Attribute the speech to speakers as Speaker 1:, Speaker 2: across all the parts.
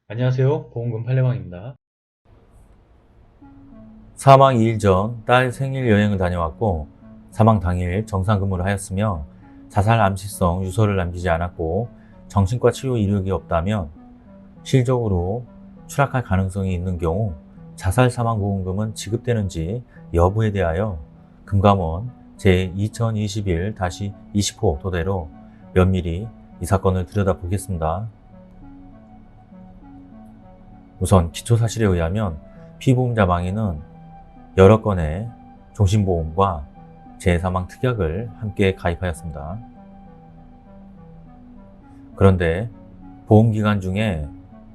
Speaker 1: 안녕하세요. 보험금 팔례방입니다.
Speaker 2: 사망 2일 전 딸 생일 여행을 다녀왔고 사망 당일 정상 근무를 하였으며 자살 암시성 유서를 남기지 않았고 정신과 치료 이력이 없다면 실적으로 추락할 가능성이 있는 경우 자살 사망 보험금은 지급되는지 여부에 대하여 금감원 제2021-20호 토대로 면밀히 이 사건을 들여다보겠습니다. 우선 기초사실에 의하면 피보험자 망인은 여러 건의 종신보험과 재사망 특약을 함께 가입하였습니다. 그런데 보험기간 중에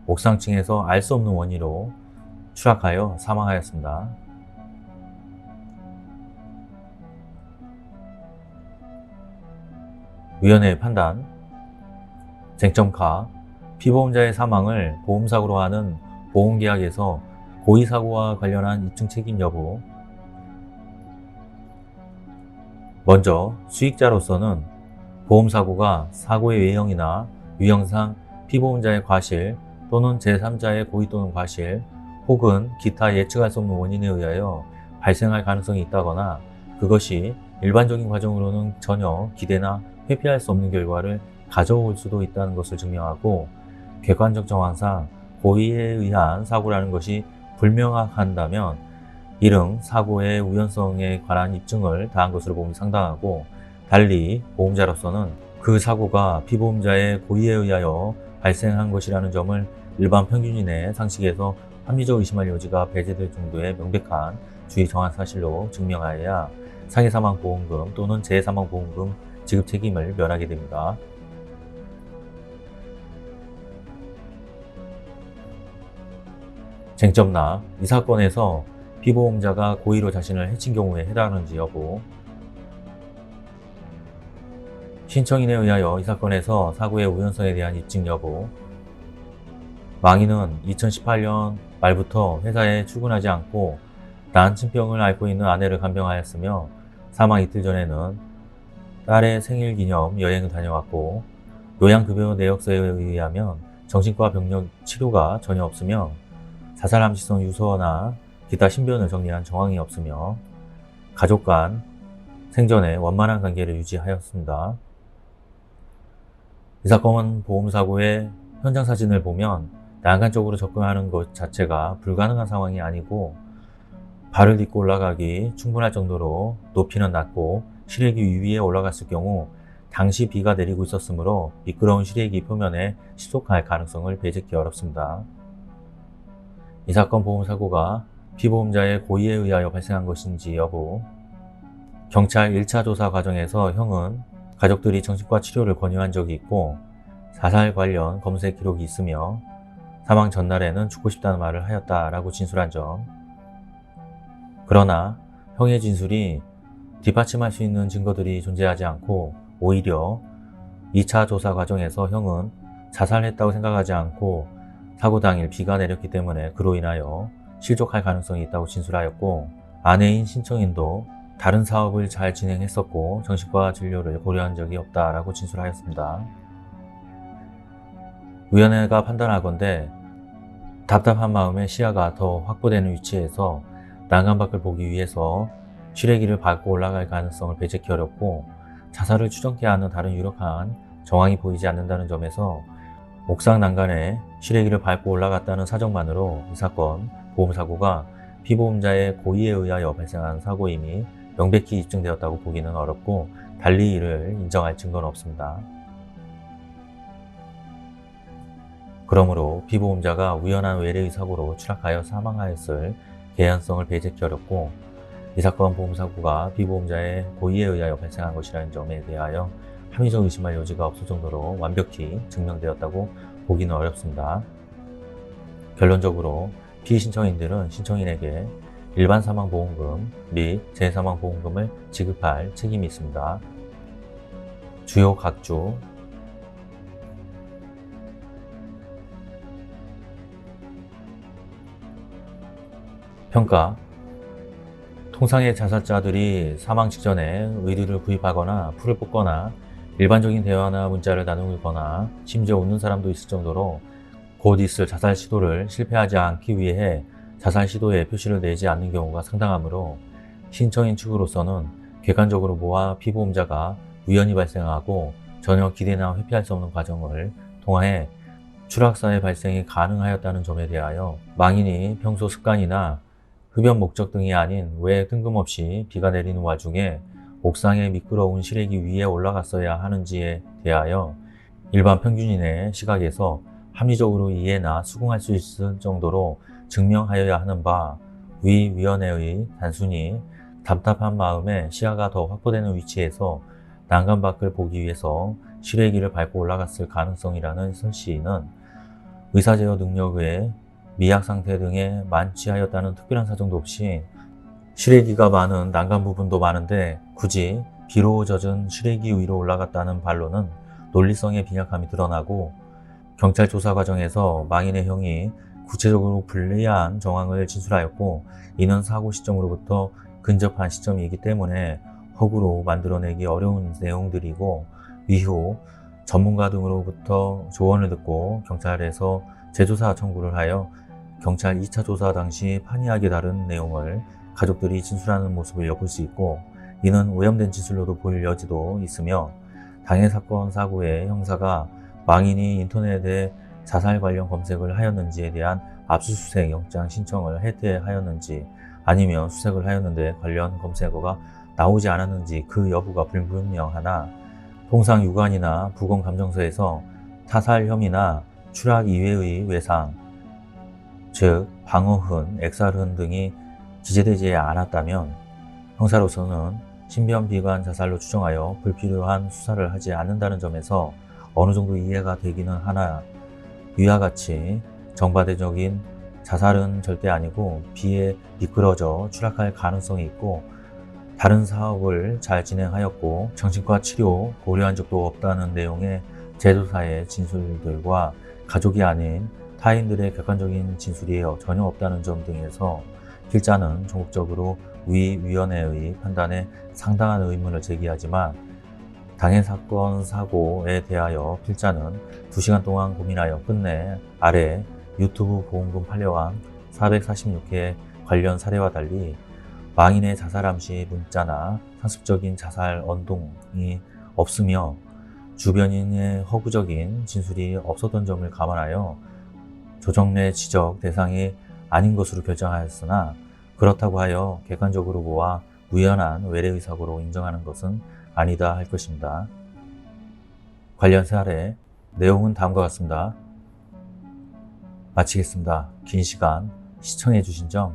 Speaker 2: 옥상층에서 알 수 없는 원인으로 추락하여 사망하였습니다. 위원회의 판단, 쟁점가, 피보험자의 사망을 보험사고로 하는 보험계약에서 고의사고와 관련한 입증 책임 여부. 먼저 수익자로서는 보험사고가 사고의 외형이나 유형상 피보험자의 과실 또는 제3자의 고의 또는 과실 혹은 기타 예측할 수 없는 원인에 의하여 발생할 가능성이 있다거나 그것이 일반적인 과정으로는 전혀 기대나 회피할 수 없는 결과를 가져올 수도 있다는 것을 증명하고 객관적 정황상 고의에 의한 사고라는 것이 불명확한다면 이른 사고의 우연성에 관한 입증을 다한 것으로 보기 상당하고, 달리 보험자로서는 그 사고가 피보험자의 고의에 의하여 발생한 것이라는 점을 일반 평균인의 상식에서 합리적 의심할 여지가 배제될 정도의 명백한 주의 정확 사실로 증명하여야 상해사망보험금 또는 재해사망보험금 지급 책임을 면하게 됩니다. 쟁점나 이 사건에서 피보험자가 고의로 자신을 해친 경우에 해당하는지 여부. 신청인에 의하여 이 사건에서 사고의 우연성에 대한 입증 여부. 망인은 2018년 말부터 회사에 출근하지 않고 나한증병을 앓고 있는 아내를 간병하였으며 사망 이틀 전에는 딸의 생일 기념 여행을 다녀왔고, 요양급여 내역서에 의하면 정신과 병력 치료가 전혀 없으며 자살 암시성 유서나 기타 신변을 정리한 정황이 없으며 가족 간 생전에 원만한 관계를 유지하였습니다. 이 사건 보험사고의 현장 사진을 보면 난간적으로 접근하는 것 자체가 불가능한 상황이 아니고 발을 딛고 올라가기 충분할 정도로 높이는 낮고 시래기 위에 올라갔을 경우 당시 비가 내리고 있었으므로 미끄러운 시래기 표면에 실속할 가능성을 배제하기 어렵습니다. 이 사건 보험사고가 피보험자의 고의에 의하여 발생한 것인지 여부. 경찰 1차 조사 과정에서 형은 가족들이 정신과 치료를 권유한 적이 있고 자살 관련 검색 기록이 있으며 사망 전날에는 죽고 싶다는 말을 하였다라고 진술한 점. 그러나 형의 진술이 뒷받침할 수 있는 증거들이 존재하지 않고 오히려 2차 조사 과정에서 형은 자살했다고 생각하지 않고 사고 당일 비가 내렸기 때문에 그로 인하여 실족할 가능성이 있다고 진술하였고, 아내인 신청인도 다른 사업을 잘 진행했었고 정신과 진료를 고려한 적이 없다라고 진술하였습니다. 위원회가 판단하건대 답답한 마음에 시야가 더 확보되는 위치에서 난간 밖을 보기 위해서 시래기를 밟고 올라갈 가능성을 배제하기 어렵고 자살을 추정케 하는 다른 유력한 정황이 보이지 않는다는 점에서 옥상 난간에 시래기를 밟고 올라갔다는 사정만으로 이 사건 보험사고가 피보험자의 고의에 의하여 발생한 사고임이 명백히 입증되었다고 보기는 어렵고 달리 이를 인정할 증거는 없습니다. 그러므로 피보험자가 우연한 외래의 사고로 추락하여 사망하였을 개연성을 배제하기 어렵고 이 사건 보험사고가 피보험자의 고의에 의하여 발생한 것이라는 점에 대하여 합리적 의심할 여지가 없을 정도로 완벽히 증명되었다고 보기는 어렵습니다. 결론적으로 피신청인들은 신청인에게 일반 사망보험금 및 재사망보험금을 지급할 책임이 있습니다. 주요 각주. 평가. 통상의 자살자들이 사망 직전에 의류를 구입하거나 풀을 뽑거나 일반적인 대화나 문자를 나누거나 심지어 웃는 사람도 있을 정도로 곧 있을 자살 시도를 실패하지 않기 위해 자살 시도에 표시를 내지 않는 경우가 상당하므로 신청인 측으로서는 객관적으로 모아 피보험자가 우연히 발생하고 전혀 기대나 회피할 수 없는 과정을 통해 추락사의 발생이 가능하였다는 점에 대하여 망인이 평소 습관이나 흡연 목적 등이 아닌 왜 뜬금없이 비가 내리는 와중에 옥상에 미끄러운 시래기 위에 올라갔어야 하는지에 대하여 일반 평균인의 시각에서 합리적으로 이해나 수긍할 수 있을 정도로 증명하여야 하는 바 위 위원회의 단순히 답답한 마음에 시야가 더 확보되는 위치에서 난간 밖을 보기 위해서 시래기를 밟고 올라갔을 가능성이라는 설시는 의사제어 능력의 미약 상태 등에 만취하였다는 특별한 사정도 없이 시래기가 많은 난간 부분도 많은데 굳이 비로 젖은 시래기 위로 올라갔다는 반론은 논리성의 빈약함이 드러나고 경찰 조사 과정에서 망인의 형이 구체적으로 불리한 정황을 진술하였고 이는 사고 시점으로부터 근접한 시점이기 때문에 허구로 만들어내기 어려운 내용들이고 이후 전문가 등으로부터 조언을 듣고 경찰에서 재조사 청구를 하여 경찰 2차 조사 당시 판이하게 다른 내용을 가족들이 진술하는 모습을 엿볼 수 있고 이는 오염된 진술로도 보일 여지도 있으며 당해 사건 사고의 형사가 망인이 인터넷에 자살 관련 검색을 하였는지에 대한 압수수색 영장 신청을 해태하였는지 아니면 수색을 하였는데 관련 검색어가 나오지 않았는지 그 여부가 불분명하나 통상 유관이나 부검감정서에서 타살 혐의나 추락 이외의 외상, 즉 방어흔, 액살흔 등이 기재되지 않았다면 형사로서는 신변비관 자살로 추정하여 불필요한 수사를 하지 않는다는 점에서 어느 정도 이해가 되기는 하나 위와 같이 정반대적인 자살은 절대 아니고 비에 미끄러져 추락할 가능성이 있고 다른 사업을 잘 진행하였고 정신과 치료 고려한 적도 없다는 내용의 재조사의 진술들과 가족이 아닌 타인들의 객관적인 진술이 전혀 없다는 점 등에서 필자는 전국적으로 위 위원회의 판단에 상당한 의문을 제기하지만 당해 사건 사고에 대하여 필자는 2시간 동안 고민하여 끝내 아래 유튜브 보험금 판례왕 446회 관련 사례와 달리 망인의 자살함 시 문자나 상습적인 자살 언동이 없으며 주변인의 허구적인 진술이 없었던 점을 감안하여 조정래 지적 대상이 아닌 것으로 결정하였으나 그렇다고 하여 객관적으로 모아 우연한 외래의 사고로 인정하는 것은 아니다 할 것입니다. 관련 사례 내용은 다음과 같습니다. 마치겠습니다. 긴 시간 시청해 주신 점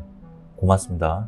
Speaker 2: 고맙습니다.